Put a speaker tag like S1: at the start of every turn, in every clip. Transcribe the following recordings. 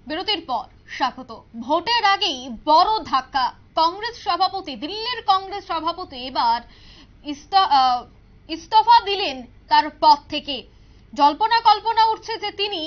S1: বিরতির পর স্বাগত। ভোটের আগেই বড় ধাক্কা, কংগ্রেস সভাপতি, দিল্লির কংগ্রেস সভাপতি এবার ইস্তফা দিলেন তার পদ থেকে। জল্পনা কল্পনা উঠছে যে তিনি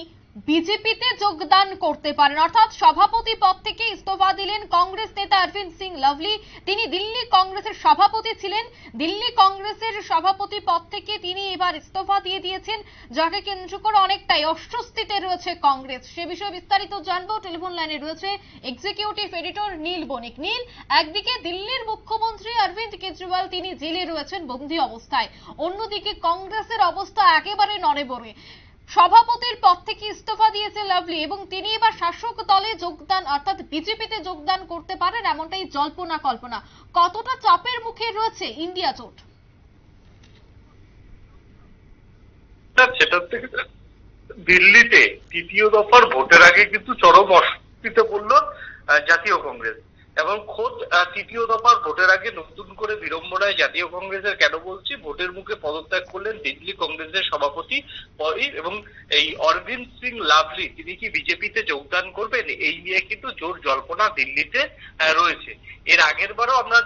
S1: বিজেপিতে যোগদান করতে পারেন, অর্থাৎ সভাপতি পদ থেকে ইস্তফা দিলেন কংগ্রেস নেতা অরবিন্দ সিং লাভলি। তিনি দিল্লি কংগ্রেসের সভাপতি ছিলেন, দিল্লি কংগ্রেসের সভাপতি পদ থেকে তিনি এবার ইস্তফা দিয়ে দিয়েছেন, যাকে কেন্দ্র করে অনেকটাই অস্বস্তিতে রয়েছে কংগ্রেস। সে বিষয়ে বিস্তারিত জানবো। টেলিফোন লাইনে রয়েছে এক্সিকিউটিভ এডিটর নীল বণিক। নীল, একদিকে দিল্লির মুখ্যমন্ত্রী অরবিন্দ কেজরিওয়াল তিনি জেলে রয়েছেন বন্দী অবস্থায়, অন্যদিকে কংগ্রেসের অবস্থা একেবারে নড়েবড়ে। সভাপতির পদ থেকে ইস্তফা দিয়েছে লাভলি এবং তিনি এবার শাসক দলে যোগদান অর্থাৎ বিজেপিতে যোগদান করতে পারেন, এমনটাই জল্পনা কল্পনা। কতটা চাপের মুখে রয়েছে ইন্ডিয়া জোট?
S2: সেটা থেকে দিল্লিতে তৃতীয় দফার ভোটের আগে কিন্তু চরম অস্বস্তিতে পড়ল জাতীয় কংগ্রেস, এবং খোদ তৃতীয় দফার ভোটের আগে নতুন করে বিড়ম্বনায় জাতীয় কংগ্রেসের, কেন বলছি, ভোটের মুখে পদত্যাগ করলেন দিল্লি কংগ্রেসের সভাপতি এবং এই অরবিন্দ সিং লাভলি তিনি কি বিজেপিতে যোগদান করবেন, এই নিয়ে কিন্তু জোর জল্পনা দিল্লিতে রয়েছে। এর আগের বারও আমরা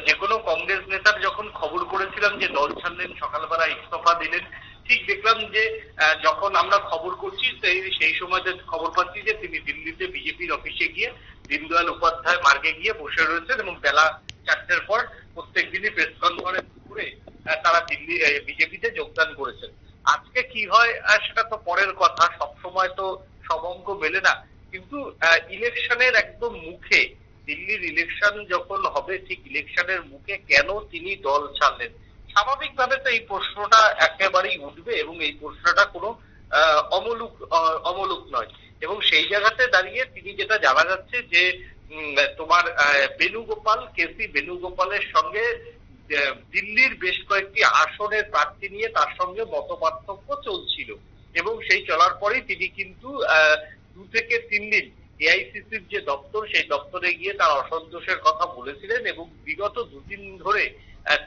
S2: যে কোনো কংগ্রেস নেতার যখন খবর করেছিলাম যে দল ছাড়লেন, সকালবেলা ইস্তফা দিলেন, ঠিক দেখলাম যে যখন আমরা খবর করছি সেই সময় খবর পাচ্ছি যে তিনি দিল্লিতে বিজেপির অফিসে গিয়ে দীনদয়াল উপাধ্যায় মার্গে গিয়ে বসে রয়েছেন এবং বেলা 4টের পর প্রত্যেক দিনই প্রেস কনফারেন্স করে তারা দিল্লি বিজেপিতে যোগদান করেছেন। আজকে কি হয় সেটা তো পরের কথা, সবসময় তো সব অঙ্ক মেলে না, কিন্তু ইলেকশনের একদম মুখে, দিল্লির ইলেকশন যখন হবে ঠিক ইলেকশনের মুখে কেন তিনি দল ছাড়লেন, স্বাভাবিকভাবে তো এই প্রশ্নটা একেবারেই উঠবে এবং এই প্রশ্নটা কোনো অমূলক নয়। এবং সেই জায়গাতে দাঁড়িয়ে তিনি যেটা জানা যাচ্ছে যে তোমার কেসি বেণুগোপালের সঙ্গে দিল্লির বেশ কয়েকটি আসনের প্রার্থী নিয়ে তার সঙ্গে মত পার্থক্য চলছিল, এবং সেই চলার পরেই তিনি কিন্তু 2 থেকে 3 দিন এআইসিসির যে দপ্তর সেই দপ্তরে গিয়ে তার অসন্তোষের কথা বলেছিলেন, এবং বিগত 2 দিন ধরে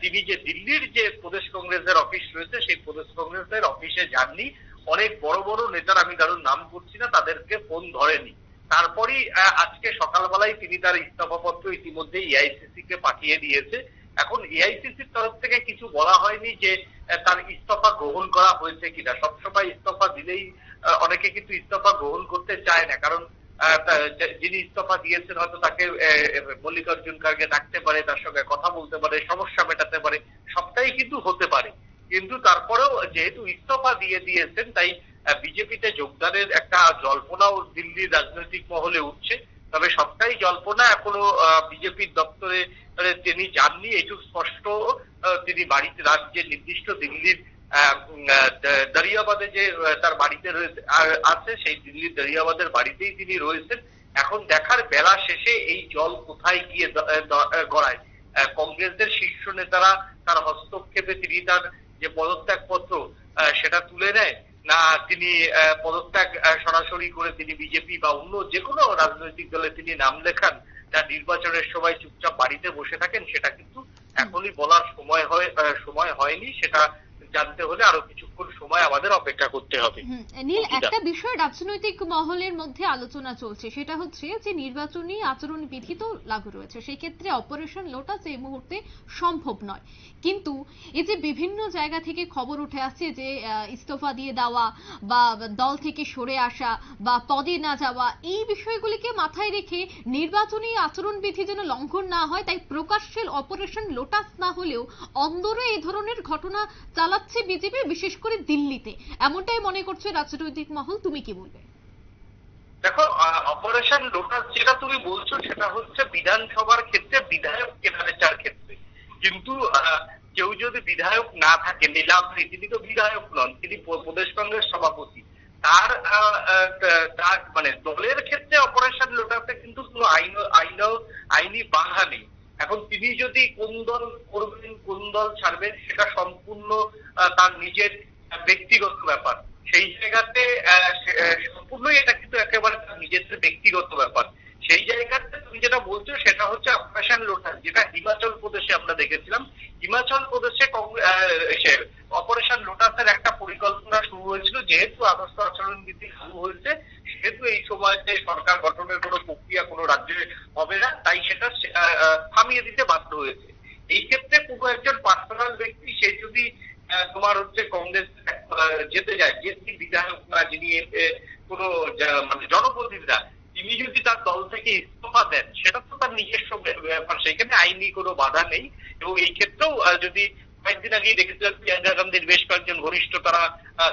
S2: তিনি যে দিল্লির যে প্রদেশ কংগ্রেসের অফিস রয়েছে সেই প্রদেশ কংগ্রেসের অফিসে যাননি। অনেক বড় বড় নেতার, আমি কারোর নাম করছি না, তাদেরকে ফোন ধরেনি। তারপরই আজকে সকালবেলায় তিনি তার ইস্তফাপত্র ইতিমধ্যে এআইসিসি কে পাঠিয়ে দিয়েছে। এখন এআইসিসির তরফ থেকে কিছু বলা হয়নি যে তার ইস্তফা গ্রহণ করা হয়েছে কিনা। সবসময় ইস্তফা দিলেই অনেকে কিন্তু ইস্তফা গ্রহণ করতে চায় না, কারণ যিনি ইস্তফা দিয়েছেন হয়তো তাকে মল্লিকার্জুন খার্গে ডাকতে পারে, তার সঙ্গে কথা বলতে পারে, সমস্যা মেটাতে পারে, সবটাই কিন্তু হতে পারে। কিন্তু তারপরেও যেহেতু ইস্তফা দিয়ে দিয়েছেন, তাই বিজেপিতে যোগদানের একটা জল্পনাও দিল্লির রাজনৈতিক মহলে উঠছে। তবে সবটাই জল্পনা, এখনো বিজেপির দপ্তরে তিনি যাননি এটুকু স্পষ্ট। তিনি বাড়িতে, রাজ্যের নির্দিষ্ট দিল্লির দরিয়াবাদে যে তার বাড়িতে আছে, সেই দিল্লির দরিয়াবাদের বাড়িতেই তিনি রয়েছেন। এখন দেখার বেলা শেষে এই জল কোথায় গিয়ে গড়ায়। কংগ্রেসের শীর্ষ নেতারা তার হস্তক্ষেপে তিনি তার যে পদত্যাগ পত্র সেটা তুলে নেয়, না তিনি পদত্যাগ সরাসরি করে তিনি বিজেপি বা অন্য যে কোনো রাজনৈতিক দলে তিনি নাম লেখান, না নির্বাচনের সময় চুপচাপ বাড়িতে বসে থাকেন, সেটা কিন্তু এখনই বলার সময় হয়নি। সেটা জানতে হলে আরো কিছুক্ষণ সময় আমাদের অপেক্ষা করতে হবে।
S1: নীল, একটা বিষয় রাজনৈতিক মহলের মধ্যে আলোচনা চলছে, সেটা হচ্ছে যে নির্বাচনী আচরণ বিধি তো লাগু রয়েছে, সেই ক্ষেত্রে অপারেশন লোটাস এই মুহূর্তে সম্ভব নয়। কিন্তু এই যে বিভিন্ন জায়গা থেকে খবর উঠে আসছে যে ইস্তফা দিয়ে দেওয়া বা দল থেকে সরে আসা বা পদে না যাওয়া, এই বিষয়গুলিকে মাথায় রেখে নির্বাচনী আচরণ বিধি যেন লঙ্ঘন না হয়, তাই প্রকাশ্যে অপারেশন লোটাস না হলেও অন্দরে এই ধরনের ঘটনা চালাচ্ছে বিজেপি, বিশেষ করে দিল্লিতে, এমনটাই মনে করছে রাজনৈতিক মহল। তুমি কি বলবে?
S2: দেখো, অপারেশন লোটাস যেটা তুমি বলছো সেটা হচ্ছে বিধানসভার ক্ষেত্রে বিধায়ক কেনাবেচার ক্ষেত্রে, কিন্তু কেউ যদি বিধায়ক না থাকে, নীলাম্বরী তিনি তো বিধায়ক নন, তিনি প্রদেশ কংগ্রেস সভাপতি, তার মানে দলের ক্ষেত্রে অপারেশন লোটাসে কিন্তু কোনো আইনি বাধা নেই। এখন তিনি যদি কোন দল করবেন, কোন দল ছাড়বেন, সেটা সম্পূর্ণ তার নিজের ব্যক্তিগত ব্যাপার। সেই জায়গাতে সম্পূর্ণই এটা কিন্তু একেবারে তার নিজের ব্যক্তিগত ব্যাপার। সেই জায়গাতে তুমি যেটা বলছো সেটা হচ্ছে অপারেশন লোটাস, যেটা হিমাচল প্রদেশে আমরা দেখেছিলাম। হিমাচল প্রদেশে অপারেশন লোটাসের একটা পরিকল্পনা শুরু হয়েছিল, যেহেতু আদর্শ আচরণ বিধি শুরু হয়েছে, সেহেতু এই সময় সময়েতে সরকার গঠনের কোনো প্রক্রিয়া কোনো রাজ্যে হবে না, তাই সেটা থামিয়ে দিতে বাধ্য হয়েছে। এই ক্ষেত্রে কোনো একজন পার্সোনাল ব্যক্তি সে যদি তোমার হচ্ছে কংগ্রেস যেতে যায়, যে বিধায়ক যিনি কোনো মানে জনপ্রতিনিধিরা, তিনি যদি তার দল থেকে ইস্তফা দেন সেটা তো তার নিজস্ব ব্যাপার, সেখানে আইনি কোনো বাধা নেই। এবং এই ক্ষেত্রেও যদি কয়েকদিন আগেই দেখেছিলাম প্রিয়াঙ্কা গান্ধীর বেশ কয়েকজন ঘনিষ্ঠ তারা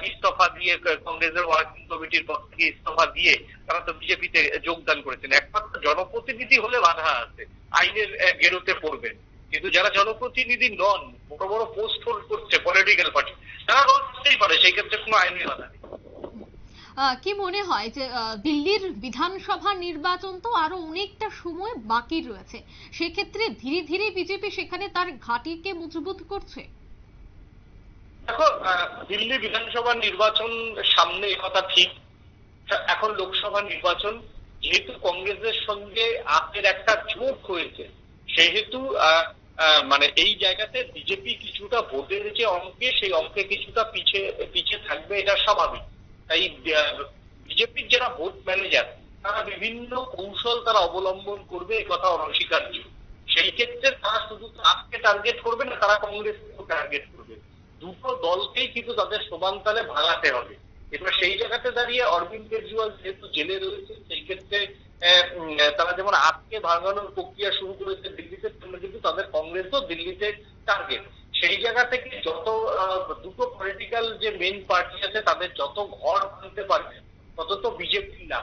S2: ইস্তফা দিয়ে কংগ্রেসের ওয়ার্কিং কমিটির পক্ষ থেকে ইস্তফা দিয়ে তারা তো বিজেপিতে যোগদান করেছেন। একমাত্র জনপ্রতিনিধি হলে বাধা আছে, আইনের গেরোতে পড়বেন, কিন্তু যারা জনপ্রতিনিধি নন, বড় বড় পোস্ট হোল্ড করছে পলিটিক্যাল পার্টি, তারা রোল করতেই পারে, সেই ক্ষেত্রে কোনো আইনি বাধা নেই।
S1: কি মনে হয় যে দিল্লির বিধানসভা নির্বাচন তো আরো অনেকটা সময় বাকি রয়েছে, সেক্ষেত্রে ধীরে ধীরে বিজেপি সেখানে তার ঘাঁটিকে মজবুত করছে?
S2: দেখো, দিল্লি বিধানসভা নির্বাচন সামনে, কথা ঠিক। এখন লোকসভা নির্বাচন, যেহেতু কংগ্রেসের সঙ্গে আপের একটা জোট হয়েছে, সেহেতু মানে এই জায়গাতে বিজেপি কিছুটা ভোটের যে অঙ্কে, সেই অঙ্কে কিছুটা পিছিয়ে থাকবে, এটা স্বাভাবিক। তাই বিজেপির যারা ভোট ম্যানেজার, তারা বিভিন্ন কৌশল তারা অবলম্বন করবে, এই কথা অনস্বীকার্য। সেই ক্ষেত্রে তারা শুধু আপকে টার্গেট করবে না, তারা কংগ্রেসকেও টার্গেট করবে। দুটো দলকেই কিন্তু তাদের সমান তালে ভাঙাতে হবে। এবার সেই জায়গাতে দাঁড়িয়ে অরবিন্দ কেজরিওয়াল যেহেতু জেলে রয়েছে, সেই ক্ষেত্রে তারা যেমন আপকে ভাঙানোর প্রক্রিয়া শুরু করেছে দিল্লিতে, কিন্তু তাদের কংগ্রেসও দিল্লিতে টার্গেট। সেই জায়গা থেকে যত দুটো পলিটিক্যাল যে মেইন পার্টি আছে তাদের যত ঘর ভাঙতে পারবে, তত তো বিজেপি না।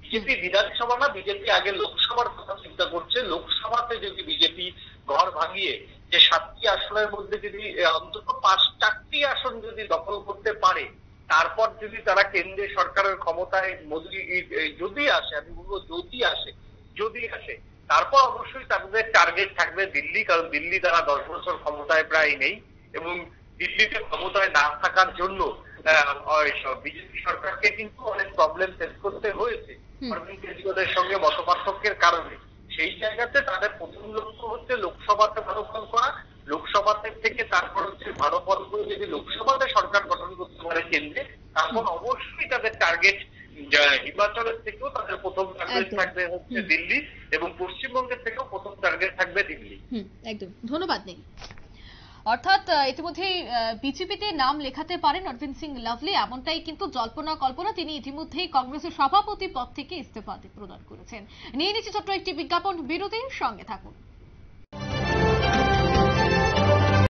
S2: বিজেপি বিধানসভা না, বিজেপি আগে লোকসভার কথা চিন্তা করছে। লোকসভাতে যদি বিজেপি ঘর ভাঙিয়ে যে 7টি আসনের মধ্যে যদি অন্তত 4টি আসন যদি দখল করতে পারে, তারপর যদি তারা কেন্দ্রীয় সরকারের ক্ষমতায় মোদী যদি আসে, আমি বলবো যদি আসে, তারপর অবশ্যই তাদের টার্গেট থাকবে দিল্লি, কারণ দিল্লি তারা 10 বছর ক্ষমতায় প্রায় নেই, এবং দিল্লিতে ক্ষমতায় না থাকার জন্য বিজেপি সরকারকে কিন্তু অনেক প্রবলেম ফেস করতে হয়েছে অরবিন্দ কেজরিওয়ালের সঙ্গে মতপার্থক্যের কারণে। সেই জায়গাতে তাদের প্রথম লক্ষ্য হচ্ছে লোকসভাতে ভালো ফল করা, লোকসভাতে থেকে তারপর হচ্ছে ভালো ফল করে যদি লোকসভাতে সরকার গঠন করতে পারে কেন্দ্রে, তারপর অবশ্যই তাদের টার্গেট হিমাচলের থেকেও তাদের প্রথম টার্গেট থাকবে হচ্ছে দিল্লি, এবং পশ্চিমবঙ্গের থেকেও প্রথম টার্গেট থাকবে দিল্লি।
S1: একদম, ধন্যবাদ নেই। অর্থাৎ ইতিমধ্যেই বিজেপিতে নাম লেখাতে পারেন অরবিন্দ সিং লাভলি, এমনটাই কিন্তু জল্পনা কল্পনা। তিনি ইতিমধ্যেই কংগ্রেসের সভাপতি পদ থেকে ইস্তফা প্রদান করেছেন। নিয়ে নিচ্ছে ছোট্ট একটি বিজ্ঞাপন বিরতির, সঙ্গে থাকুন।